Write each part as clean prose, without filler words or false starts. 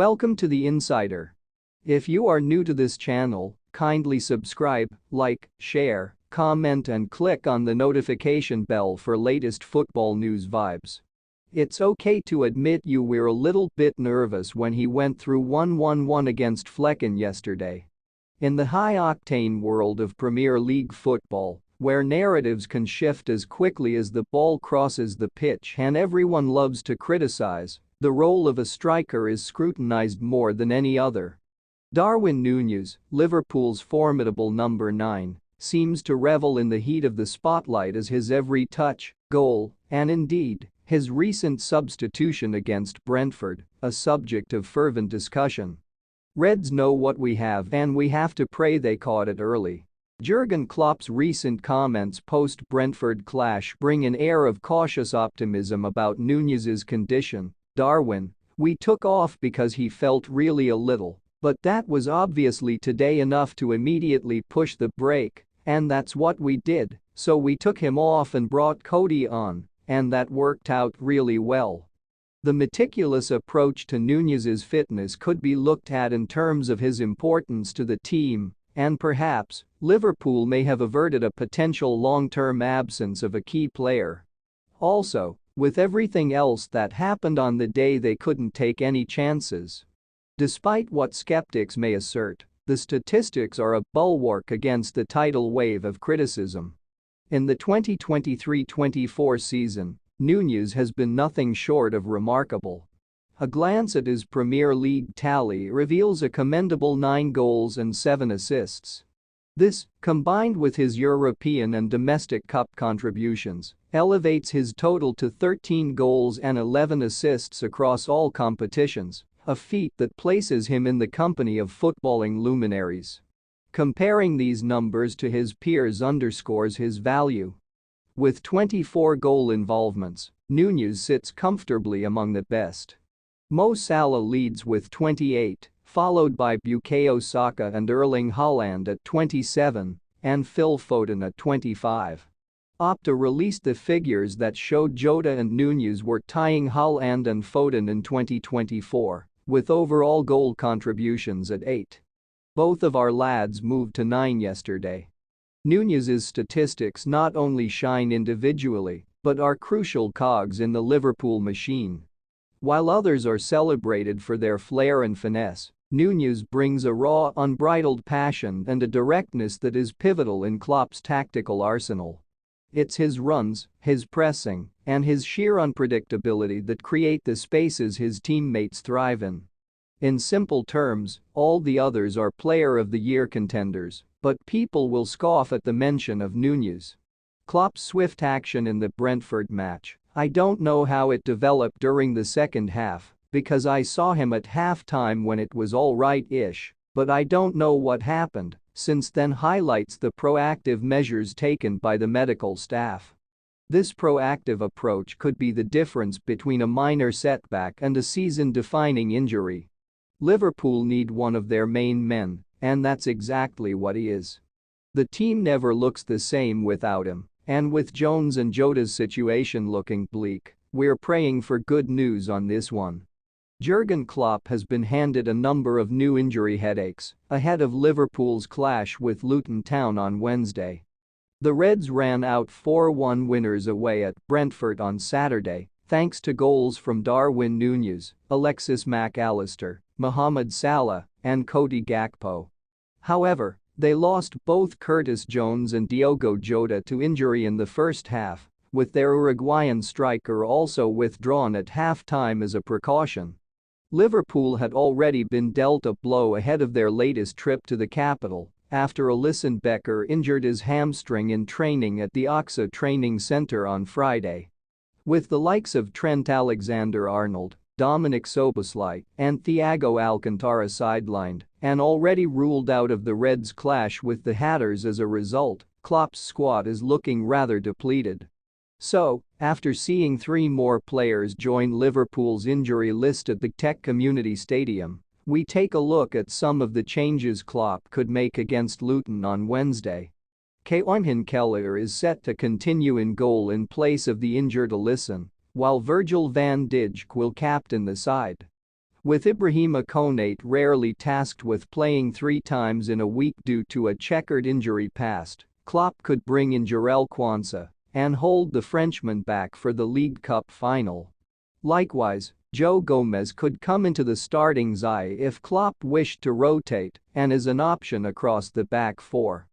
Welcome to The Insider. If you are new to this channel, kindly subscribe, like, share, comment and click on the notification bell for latest football news vibes. It's okay to admit you were a little bit nervous when he went through 1-1-1 against Flecken yesterday. In the high-octane world of Premier League football, where narratives can shift as quickly as the ball crosses the pitch and everyone loves to criticize, the role of a striker is scrutinized more than any other. Darwin Núñez, Liverpool's formidable number 9, seems to revel in the heat of the spotlight as his every touch, goal, and indeed, his recent substitution against Brentford, a subject of fervent discussion. Reds know what we have and we have to pray they caught it early. Jurgen Klopp's recent comments post-Brentford clash bring an air of cautious optimism about Núñez's condition. Darwin, we took off because he felt really a little, but that was obviously today enough to immediately push the brake, and that's what we did, so we took him off and brought Cody on, and that worked out really well. The meticulous approach to Núñez's fitness could be looked at in terms of his importance to the team, and perhaps, Liverpool may have averted a potential long-term absence of a key player. Also, with everything else that happened on the day, they couldn't take any chances. Despite what skeptics may assert, the statistics are a bulwark against the tidal wave of criticism. In the 2023-24 season, Núñez has been nothing short of remarkable. A glance at his Premier League tally reveals a commendable 9 goals and 7 assists. This, combined with his European and domestic cup contributions, elevates his total to 13 goals and 11 assists across all competitions, a feat that places him in the company of footballing luminaries. Comparing these numbers to his peers underscores his value. With 24 goal involvements, Núñez sits comfortably among the best. Mo Salah leads with 28, followed by Bukayo Saka and Erling Haaland at 27, and Phil Foden at 25. Opta released the figures that showed Jota and Núñez were tying Haaland and Foden in 2024, with overall goal contributions at 8. Both of our lads moved to 9 yesterday. Núñez's statistics not only shine individually, but are crucial cogs in the Liverpool machine. While others are celebrated for their flair and finesse, Núñez brings a raw, unbridled passion and a directness that is pivotal in Klopp's tactical arsenal. It's his runs, his pressing, and his sheer unpredictability that create the spaces his teammates thrive in. In simple terms, all the others are Player of the Year contenders, but people will scoff at the mention of Núñez. Klopp's swift action in the Brentford match, I don't know how it developed during the second half, because I saw him at halftime when it was all right-ish, but I don't know what happened since then highlights the proactive measures taken by the medical staff. This proactive approach could be the difference between a minor setback and a season-defining injury. Liverpool need one of their main men, and that's exactly what he is. The team never looks the same without him, and with Jones and Jota's situation looking bleak, we're praying for good news on this one. Jurgen Klopp has been handed a number of new injury headaches ahead of Liverpool's clash with Luton Town on Wednesday. The Reds ran out 4-1 winners away at Brentford on Saturday, thanks to goals from Darwin Núñez, Alexis Mac Allister, Mohamed Salah, and Cody Gakpo. However, they lost both Curtis Jones and Diogo Jota to injury in the first half, with their Uruguayan striker also withdrawn at halftime as a precaution. Liverpool had already been dealt a blow ahead of their latest trip to the capital after Alisson Becker injured his hamstring in training at the Oxa Training Centre on Friday. With the likes of Trent Alexander-Arnold, Dominic Szoboszlai, and Thiago Alcantara sidelined and already ruled out of the Reds' clash with the Hatters as a result, Klopp's squad is looking rather depleted. So, after seeing 3 more players join Liverpool's injury list at the Tech Community Stadium, we take a look at some of the changes Klopp could make against Luton on Wednesday. Kevin Keller is set to continue in goal in place of the injured Alisson, while Virgil van Dijk will captain the side. With Ibrahima Konate rarely tasked with playing 3 times in a week due to a checkered injury past, Klopp could bring in Jarell Quansah and hold the Frenchman back for the League Cup final. Likewise, Joe Gomez could come into the starting side if Klopp wished to rotate and is an option across the back four.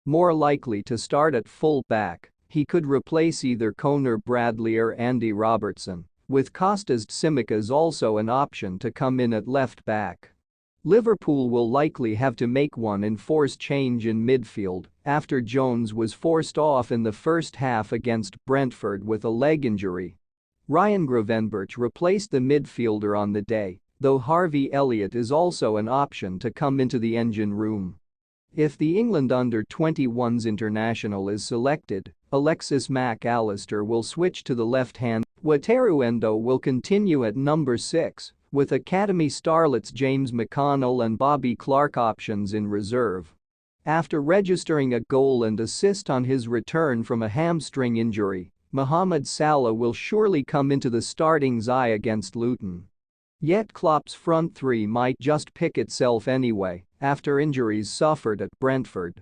More likely to start at full back, he could replace either Conor Bradley or Andy Robertson, with Kostas Tsimikas also an option to come in at left back. Liverpool will likely have to make one enforced change in midfield after Jones was forced off in the first half against Brentford with a leg injury. Ryan Gravenberch replaced the midfielder on the day, though Harvey Elliott is also an option to come into the engine room. If the England under-21s international is selected, Alexis Mac Allister will switch to the left hand. Wataru Endo will continue at number 6, with academy starlets James McConnell and Bobby Clark options in reserve. After registering a goal and assist on his return from a hamstring injury, Mohamed Salah will surely come into the starting side against Luton. Yet Klopp's front three might just pick itself anyway after injuries suffered at Brentford.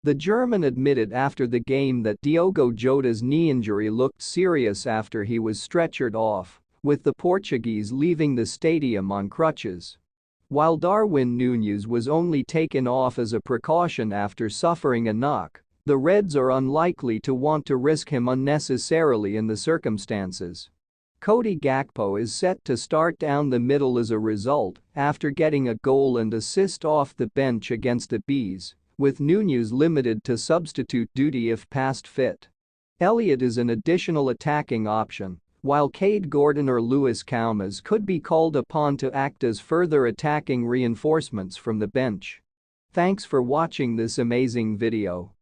The German admitted after the game that Diogo Jota's knee injury looked serious after he was stretchered off, with the Portuguese leaving the stadium on crutches. While Darwin Núñez was only taken off as a precaution after suffering a knock, the Reds are unlikely to want to risk him unnecessarily in the circumstances. Cody Gakpo is set to start down the middle as a result after getting a goal and assist off the bench against the Bees, with Núñez limited to substitute duty if past fit. Elliott is an additional attacking option, while Cade Gordon or Lewis Kaumas could be called upon to act as further attacking reinforcements from the bench. Thanks for watching this amazing video.